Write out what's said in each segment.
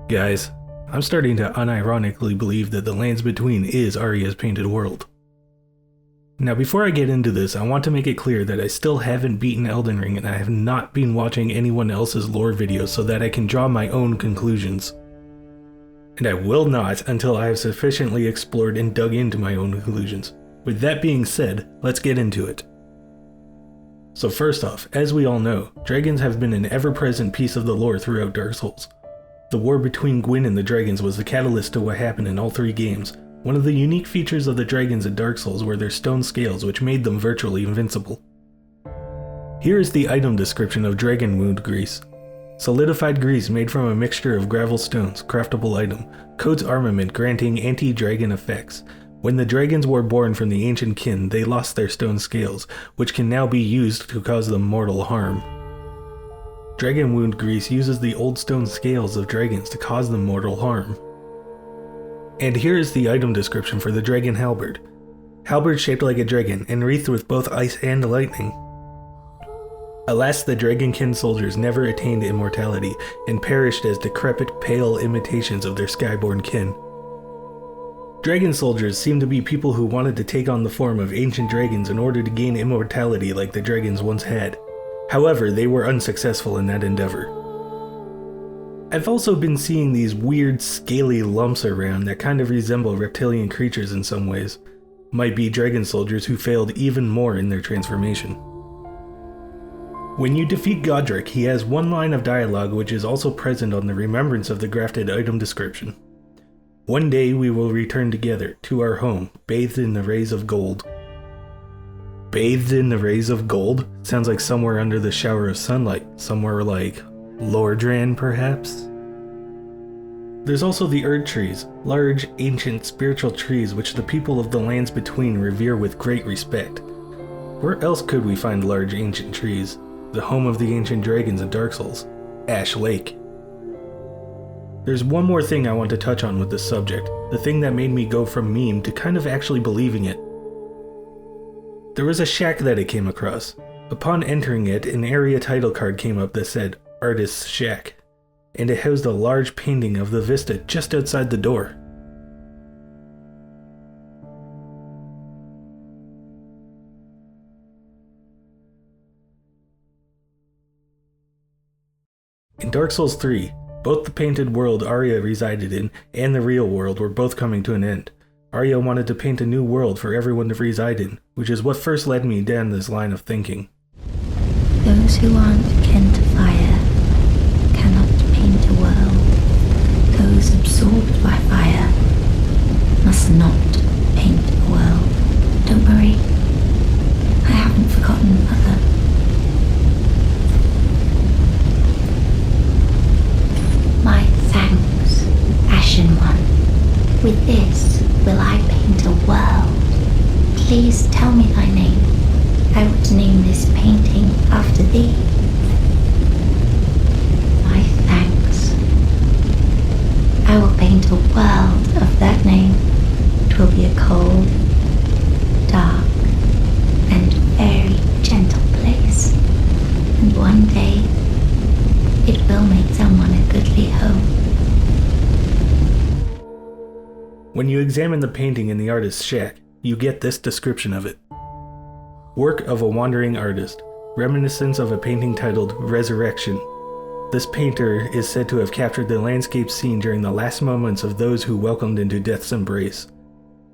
Guys, I'm starting to unironically believe that the Lands Between is Aria's painted world. Now before I get into this, I want to make it clear that I still haven't beaten Elden Ring and I have not been watching anyone else's lore videos so that I can draw my own conclusions. And I will not until I have sufficiently explored and dug into my own conclusions. With that being said, let's get into it. So first off, as we all know, dragons have been an ever-present piece of the lore throughout Dark Souls. The war between Gwyn and the dragons was the catalyst to what happened in all three games. One of the unique features of the dragons in Dark Souls were their stone scales, which made them virtually invincible. Here is the item description of Dragon Wound Grease. Solidified grease made from a mixture of gravel stones, craftable item, coats armament granting anti-dragon effects. When the dragons were born from the ancient kin, they lost their stone scales, which can now be used to cause them mortal harm. Dragon Wound Grease uses the old stone scales of dragons to cause them mortal harm. And here is the item description for the Dragon Halberd. Halberd shaped like a dragon and wreathed with both ice and lightning. Alas, the Dragonkin soldiers never attained immortality and perished as decrepit, pale imitations of their skyborn kin. Dragon soldiers seem to be people who wanted to take on the form of ancient dragons in order to gain immortality like the dragons once had. However, they were unsuccessful in that endeavor. I've also been seeing these weird, scaly lumps around that kind of resemble reptilian creatures in some ways. Might be dragon soldiers who failed even more in their transformation. When you defeat Godric, he has one line of dialogue which is also present on the remembrance of the grafted item description. One day we will return together to our home, bathed in the rays of gold. Bathed in the rays of gold? Sounds like somewhere under the shower of sunlight, somewhere like Lordran perhaps? There's also the Erd trees, large, ancient, spiritual trees which the people of the Lands Between revere with great respect. Where else could we find large, ancient trees? The home of the ancient dragons in Dark Souls, Ash Lake. There's one more thing I want to touch on with this subject, the thing that made me go from meme to kind of actually believing it. There was a shack that I came across. Upon entering it, an Aria title card came up that said, Artist's Shack, and it housed a large painting of the vista just outside the door. In Dark Souls 3, both the painted world Aria resided in and the real world were both coming to an end. Aria wanted to paint a new world for everyone to reside in, which is what first led me down this line of thinking. Those who aren't kin to fire cannot paint a world. Those absorbed by fire must not paint a world. Don't worry, I haven't forgotten, Mother. My thanks, Ashen One. With this will I paint a world. Please tell me thy name. I would name this painting after thee. My thanks. I will paint a world of that name. 'Twill be a cold, dark, and very gentle place. And one day, it will make someone a goodly home. When you examine the painting in the artist's shack, you get this description of it. Work of a wandering artist, reminiscence of a painting titled Resurrection. This painter is said to have captured the landscape scene during the last moments of those who welcomed into death's embrace.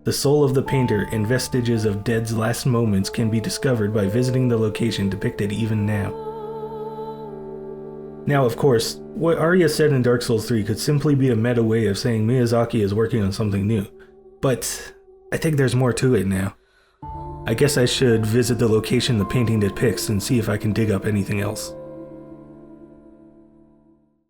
The soul of the painter and vestiges of dead's last moments can be discovered by visiting the location depicted even now. Now, of course, what Aria said in Dark Souls 3 could simply be a meta way of saying Miyazaki is working on something new, but I think there's more to it now. I guess I should visit the location the painting depicts and see if I can dig up anything else.